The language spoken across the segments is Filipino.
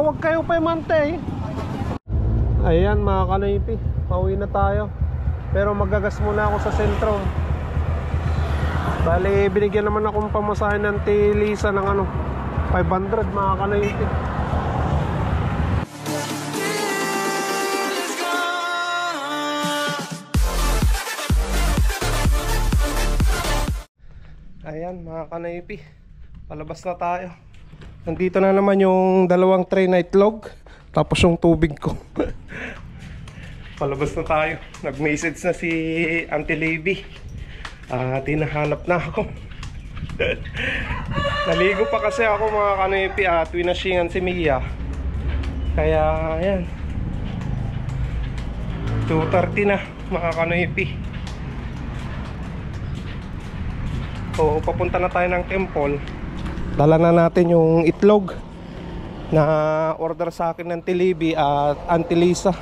Tumawag kayo pa mante. Ayan mga kanipi, pauwi na tayo. Pero magagas muna ako sa sentro. Bali binigyan naman akong pamasahe ng Lisa ng 500 mga kanipi. Ayan mga kanaypi, palabas na tayo. Nandito na naman yung dalawang tray na itlog, tapos yung tubig ko. Palabas na tayo. Nag-message na si Auntie Levy. Tinahanap na ako. Naligo pa kasi ako mga kanaypi at winashingan si Mia. Kaya ayan, 2:30 na mga kanaypi. So papunta na tayo ng temple. Dala na natin yung itlog na order sa akin ng Tilibi at Auntie Lisa.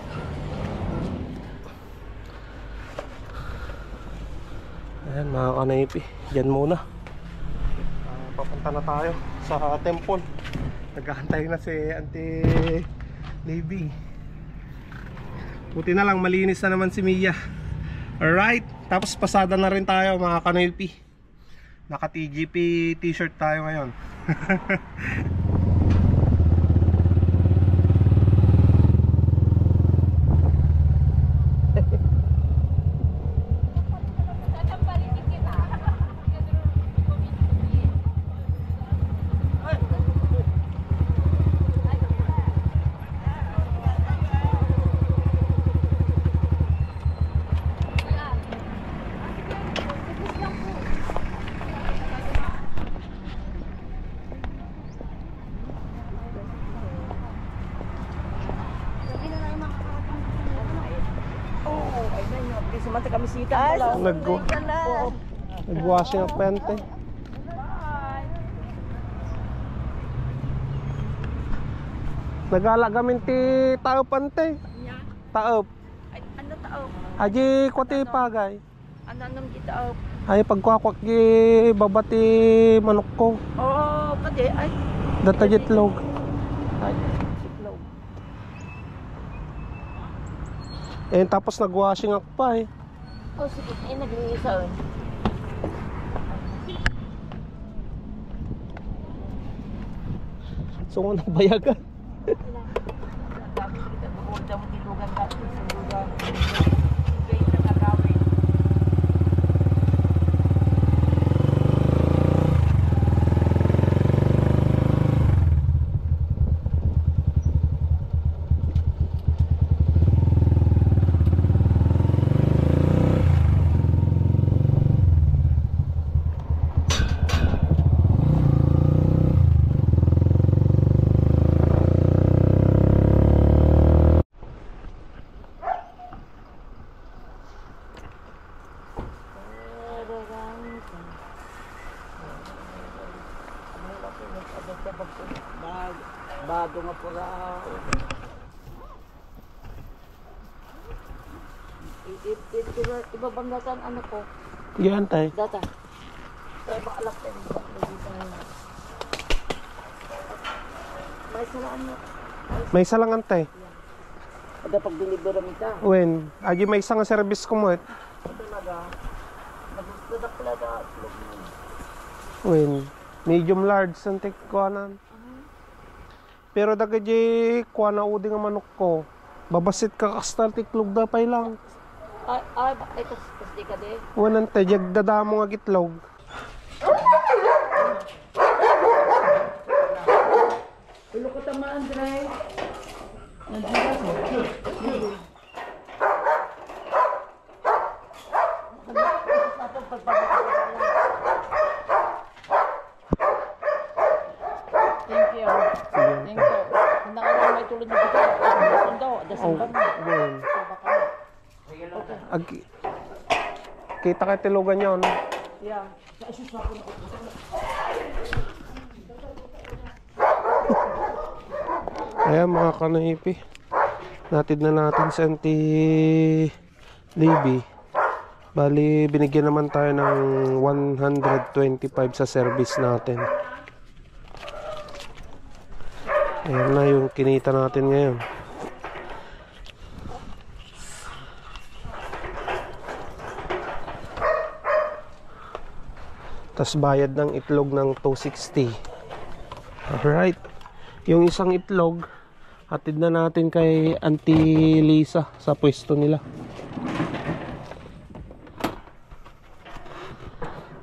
Ayan mga kanaypi, dyan muna. Papunta na tayo sa temple. Naghahantay na si Auntie Levy. Buti na lang malinis na naman si Mia. Alright, tapos pasada na rin tayo mga kanaypi. Naka TGP t-shirt tayo ngayon. Nag-washing up pente. Nagala gamin ti taop pante. Taop. Ay, ano taop? Aji kwati pagay. Ano nang di taop? Ay pagkwakwak gi babati manok ko. Oo, kadi ay. Data jitlog. Ay, jitlog. Tapos nag-washing up pa eh. Oh, sige, naglilisaw. So kung nagbayagan. Bago nga pura. Ibabangatan ano ko? Yan tay. Data. Tayo bakalak tayo. May salaan mo. May salangan tay. Ada pag deliver mo ita. When? Aji may isang service ko mo. Talaga. Nagdadak pala da. When? Medium large santik ko anan. Pero dagaji kuha na udi nga manok ko. Babasit ka kastal tiklog da pay lang. Ay, ito kasi ka de. Wanan te jag dadamo nga gitlog. Ulo ko tama Andre. Nandiyan ko. Thank you. Thank you. Hindi ka may tulad na dito. Kita kay tilugan niyo, no? Yeah. Ayan mga kanaypi, natid na natin sa Auntie Levy. Bali binigyan naman tayo ng 125 sa service natin. Ayan na yung kinita natin ngayon. Tas bayad ng itlog ng 260. Alright. Yung isang itlog, hatid na natin kay Auntie Lisa sa pwesto nila.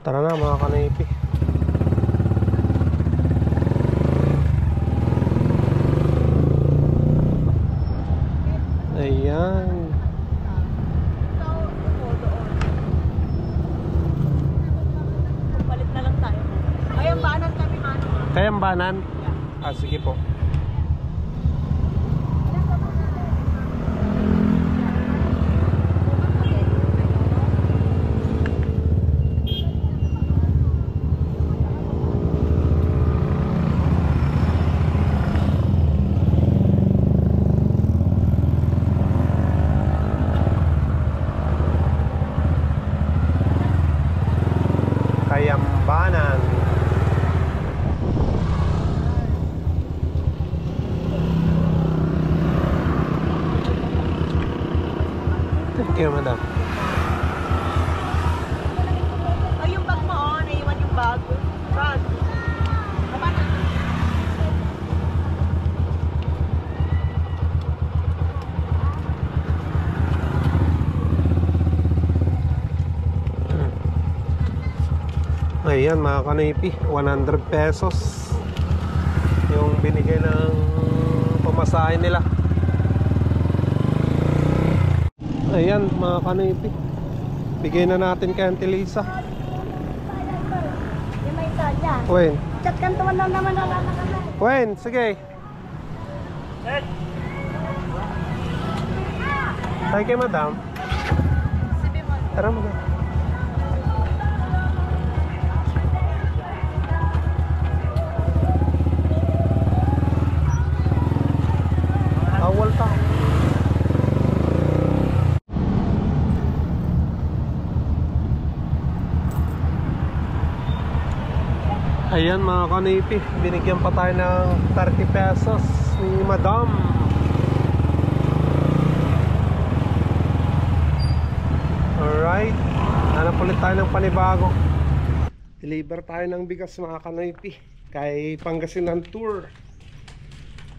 Tara na mga kanaypi. Ayan. Palit na lang tayo. Kayambanan kami, mano. Kayambanan? Ah, sige po. Kayambanan. Thank you, madam. Ay, yung bag mo, oh. Naiwan yung bag. Bag. Baba na. Ayan mga kanaypi, 100 pesos yung binigay ng pamasahe nila. Ayan mga kanaypi, bigay na natin kay Auntie Lisa. Yung may sadya. Wen, Chat kantuan lang naman na kami. Wen, sige. Hi kay madam. Sibi mo. Tara madam. Awal ta. Ayan mga kanaypi, binigyan pa tayo ng 30 pesos ni madam. Alright, hanap ulit tayo ng panibago. Deliver tayo ng bigas mga kanaypi kay Pangasinan Tour.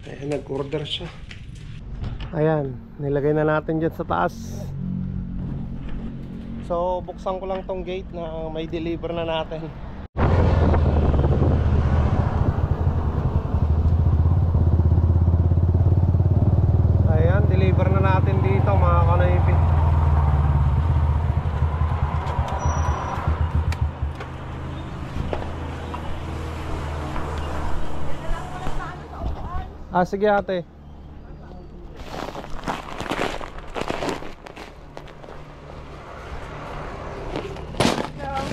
Ayan, nag-order siya. Ayan, nilagay na natin dyan sa taas. So buksan ko lang tong gate na may deliver na natin. Ayan, deliver na natin dito mga kanaypi. Ah, sige ate.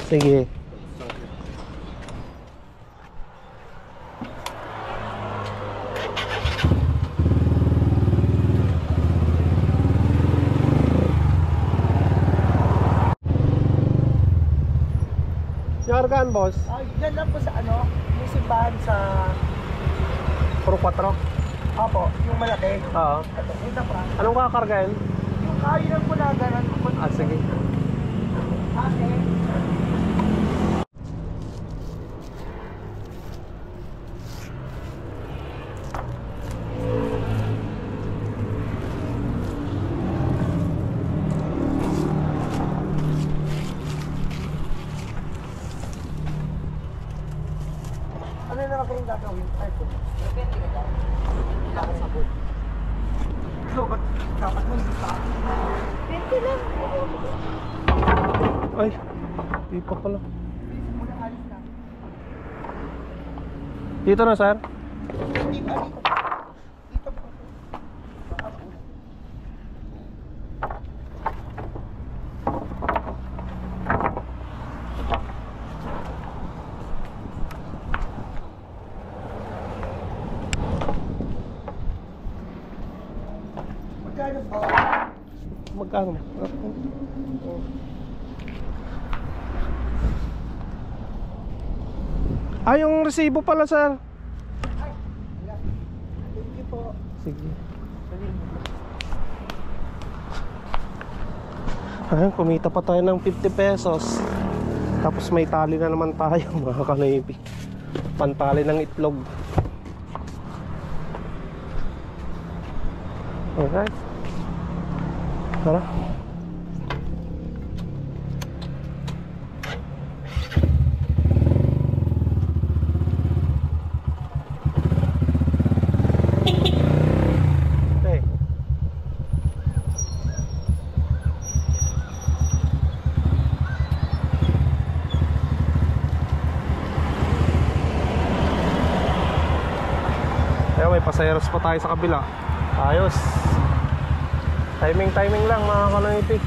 Sige. Yargan, boss. Ay, yan lang po sa ano, yung simbahan sa... Puro 4. Apo, yung malaki. Oo. Ito, ito pa. Anong kakargahin? Yung kayo lang po na ganun. Ah, sige. Okay. Ano na naman kayong gagawin? Ay po. Depende ka dyan. Dapat sabon. So, dapat mo hindi pa. Depende lang. Ay, di pa pala. Muna alis na. Dito na, sir. Dito pa. Dito pa. Magkano po? Magkano? Ah, yung resibo pala, sir. Sige. Ayun, kumita pa tayo ng 50 pesos. Tapos may tali na naman tayo mga kanoypi. Pantali ng itlog. Alright. Tara. May pasayeros pa tayo sa kabila. Ayos. Timing lang mga kanoypi.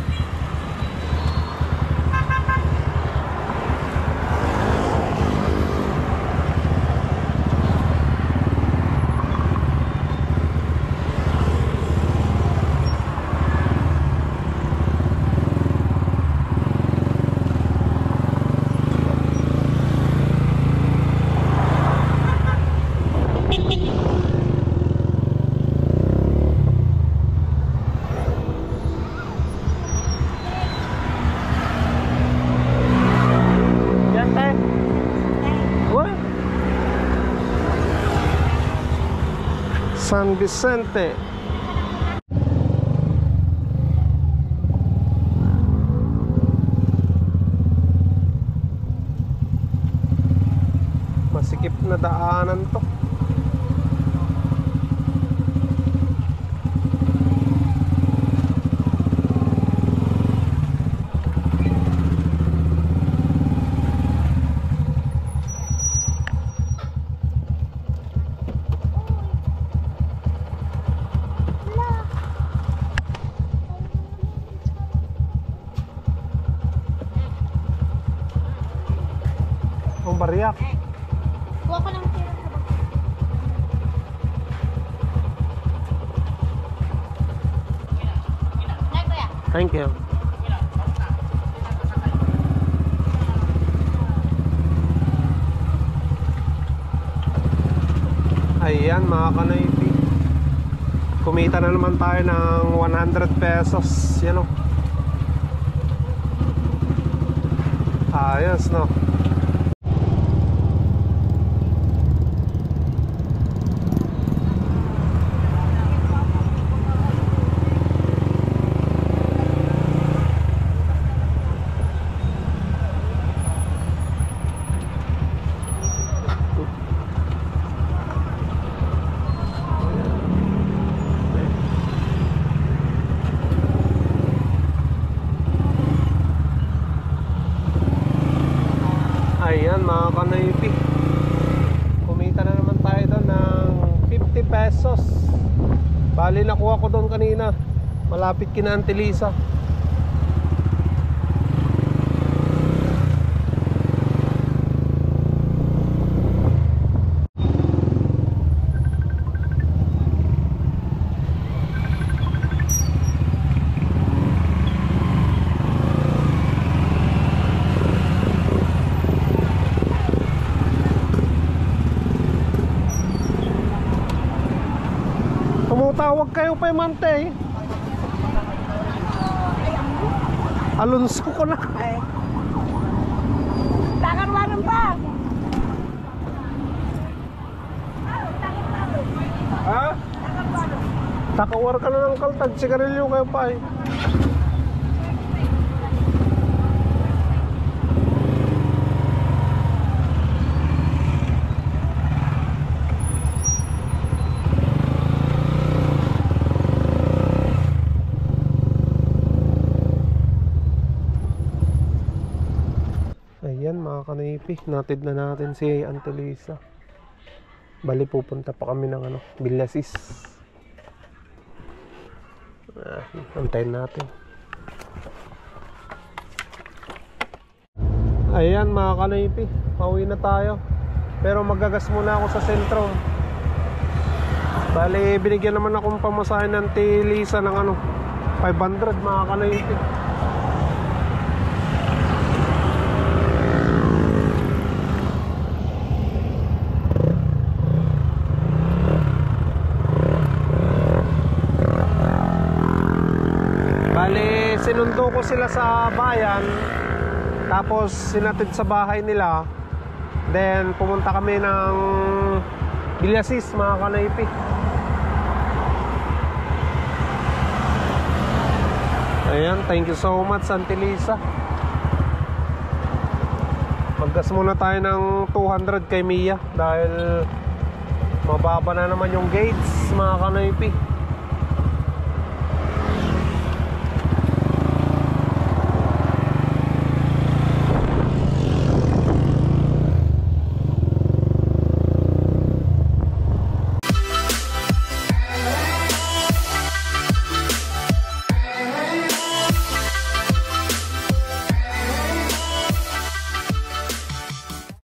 San Vicente. Masikip na daanan to. Bariyak. Kuha ko ng tira sa bag. Thank you. Ayan mga kanoypi. Kumita na naman tayo ng 100 pesos. Yan o. Ayos no. Ayan mga kanoypi, kumita na naman tayo doon ng 50 pesos. Bali nakuha ko doon kanina, malapit kina Antilisa. Tumutawag kayo pa Mante. Alonso ko na. Takarwanan pa. Ha? Takawar ka na ng kaltag. Sigarilyo kayo pa eh. Ayan mga kanoypi, natid na natin si Antilisa. Bali pupunta pa kami ng Villasis. Antayin natin. Ayan mga kanoypi, pauwi na tayo. Pero magagas muna ako sa sentro. Bali binigyan naman akong pamasahe ng Antilisa ng 500 mga kanoypi. sinundo ko sila sa bayan, tapos sinatid sa bahay nila. Then pumunta kami ng Villasis, mga kanaypi. Ayan, thank you so much Auntie Lisa. Maggas muna tayo ng 200 kay Mia dahil mababa na naman yung gates, mga kanaypi.